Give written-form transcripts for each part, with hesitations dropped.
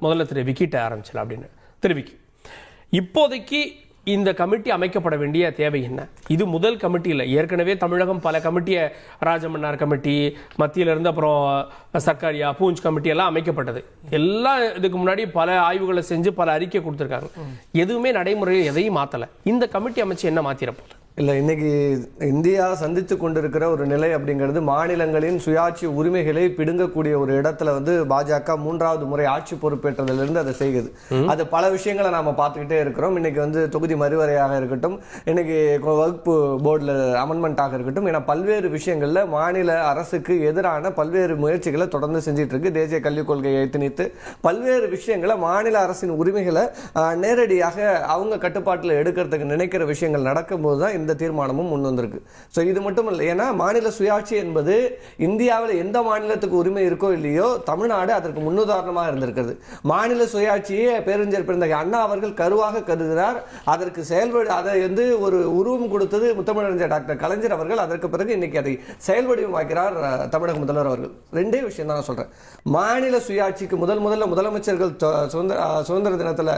முதல்ல திரு விக்கிட்ட ஆரம்பிச்சலாம் அப்படின்னு. திரு விக்கி, இப்போதைக்கு இந்த கமிட்டி அமைக்கப்பட வேண்டிய தேவை என்ன? இது முதல் கமிட்டி இல்லை, ஏற்கனவே தமிழகம் பல கமிட்டியை, ராஜமன்னார் கமிட்டி, மத்தியிலிருந்து அப்புறம் சர்க்காரியா, பூஞ்ச் கமிட்டி எல்லாம் அமைக்கப்பட்டது. எல்லாம் இதுக்கு முன்னாடி பல ஆய்வுகளை செஞ்சு பல அறிக்கை கொடுத்துருக்காங்க. எதுவுமே நடைமுறையில் எதையும் மாற்றலை. இந்த கமிட்டி அமைச்சு என்ன மாற்றிடப்போகுது? இல்லை, இன்னைக்கு இந்தியா சந்தித்து கொண்டிருக்கிற ஒரு நிலை அப்படிங்கிறது மாநிலங்களின் சுயாட்சி உரிமைகளை பிடுங்கக்கூடிய ஒரு இடத்துல பாஜக 3வது முறை ஆட்சி பொறுப்பேற்றதிலிருந்து அதை செய்யுது. அது பல விஷயங்களை நாம பார்த்துக்கிட்டே இருக்கிறோம். இன்னைக்கு தொகுதி மறுவரையாக இருக்கட்டும், இன்னைக்கு வகுப்பு போர்டில் அமெண்ட்மெண்ட்டாக இருக்கட்டும், என பல்வேறு விஷயங்கள்ல மாநில அரசுக்கு எதிரான பல்வேறு முயற்சிகளை தொடர்ந்து செஞ்சிட்டு இருக்கு. தேசிய கல்விக் கொள்கையை திணித்து பல்வேறு விஷயங்களை மாநில அரசின் உரிமைகளை நேரடியாக அவங்க கட்டுப்பாட்டில் எடுக்கிறதுக்கு நினைக்கிற விஷயங்கள் நடக்கும்போது தான் இந்த தீர்மானமும் முன் வந்திருக்கு. ஸோ இது மட்டும் இல்லை, ஏன்னா மாநில சுயாட்சி என்பது இந்தியாவில் எந்த மாநிலத்துக்கு உரிமை இருக்கோ இல்லையோ தமிழ்நாடு அதற்கு முன்னுதாரணமாக இருந்திருக்கிறது. மாநில சுயாட்சியை பேரறிஞர் பெருந்தகை அண்ணா அவர்கள் கருவாக கருதுகிறார். அதற்கு அதை ஒரு உருவம் கொடுத்தது முத்தமிழறிஞர் டாக்டர் கலைஞர் அவர்கள். அதற்கு பிறகு இன்னைக்கு அதை செயல்வடிவமாக்கிறார் தமிழக முதல்வர் அவர்கள். ரெண்டே விஷயம் தான் நான் சொல்றேன். மாநில சுயாட்சிக்கு முதல்ல முதலமைச்சர்கள் சுதந்திர தினத்தில்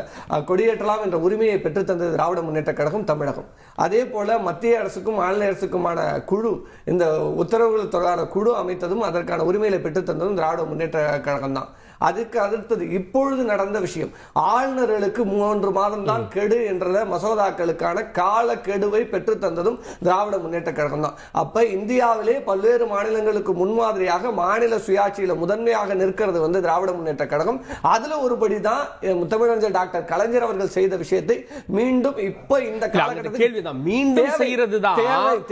கொடியேற்றலாம் என்ற உரிமையை பெற்றுத்தந்தது திராவிட முன்னேற்ற கழகம் தமிழகம். அதே போல மத்திய அரசுக்கும் மாநில அரசுக்குமான குழு, இந்த உத்தரவுகள் தொடர்பான குழு அமைத்ததும் அதற்கான உரிமைகளை பெற்றுத்தந்ததும் திராவிட முன்னேற்ற கழகம் தான். அதுக்கு அடுத்தது இப்பொழுது நடந்த விஷயம், ஆளுநர்களுக்கு 3 மாதம் தான் கெடு என்ற மசோதாக்களுக்கான கால கெடுவை பெற்றுத்தந்ததும் திராவிட முன்னேற்ற கழகம் தான். அப்ப இந்தியாவிலே பல்வேறு மாநிலங்களுக்கு முன்மாதிரியாக மாநில சுயாட்சியில முதன்மையாக நிற்கிறது திராவிட முன்னேற்ற கழகம். அதுல ஒருபடி தான் முத்தமிழறிஞர் டாக்டர் கலைஞர் அவர்கள் செய்த விஷயத்தை மீண்டும் இப்ப இந்த காலகட்டத்தில் கேள்விதான், மீண்டும் செய்யறது தான்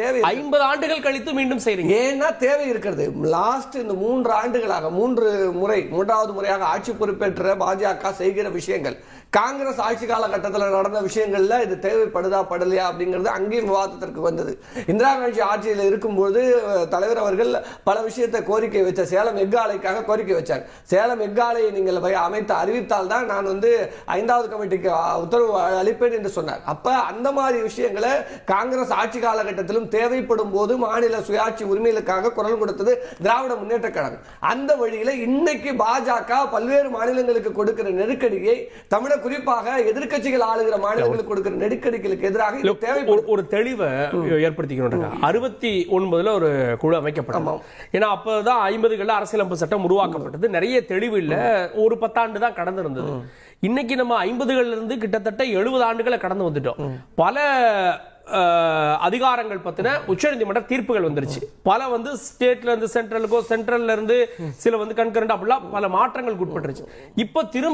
தேவை. 50 ஆண்டுகள் கழித்து மீண்டும் செய்யறீங்க, ஏன்னா தேவை இருக்கிறது. லாஸ்ட் இந்த 3 ஆண்டுகளாக 3வது முறையாக ஆட்சி பொறுப்பேற்ற பாஜக செய்கிற விஷயங்கள், காங்கிரஸ் ஆட்சி காலகட்டத்தில் நடந்த விஷயங்கள்ல இது தேவைப்படுதா படலையா அப்படிங்கிறது அங்கேயும் விவாதத்திற்கு வந்தது. இந்திரா காந்தி ஆட்சியில் இருக்கும்போது தலைவர் அவர்கள் பல விஷயத்தை கோரிக்கை வச்ச, சேலம் எஃகு ஆலைக்காக கோரிக்கை வச்சார். சேலம் எஃகு ஆலையை நீங்கள் அமைத்து அறிவித்தால் தான் நான் 5வது கமிட்டிக்கு உத்தரவு அளிப்பேன் என்று சொன்னார். அப்ப அந்த மாதிரி விஷயங்களை காங்கிரஸ் ஆட்சி காலகட்டத்திலும் தேவைப்படும் போது மாநில சுயாட்சி உரிமைகளுக்காக குரல் கொடுத்தது திராவிட முன்னேற்ற கழகம். அந்த வழியில இன்னைக்கு பாஜக பல்வேறு மாநிலங்களுக்கு கொடுக்கிற நெருக்கடியை, தமிழக குறிப்பாக எதிர்க்கட்சிகள் ஆளுகிற மாநிலங்களுக்கு கொடுக்கிற நெருக்கடிகளுக்கு எதிராக ஒரு தெளிவை ஏற்படுத்திக்கணும். 69ல ஒரு குழு அமைக்கப்பட்டது. ஏன்னா அப்பதான் 50களில் அரசியலமைப்பு சட்டம் உருவாக்கப்பட்டது. நிறைய தெளிவு இல்ல, ஒரு 10 ஆண்டு தான் கடந்து இருந்தது. இன்னைக்கு நம்ம 50களில் இருந்து கிட்டத்தட்ட 70 ஆண்டுகளை கடந்து வந்துட்டோம். பல அதிகாரங்கள் பத்தின உச்சநீதிமன்ற தீர்ப்புகள் வந்துருச்சு. பல ஸ்டேட்ல இருந்து சென்ட்ரலுக்கோ, சென்ட்ரல்ல இருந்து சில கன்கரண்ட் அப்படிலாம் பல மாற்றங்களுக்கு உட்பட்டுருச்சு. இப்ப திரும்ப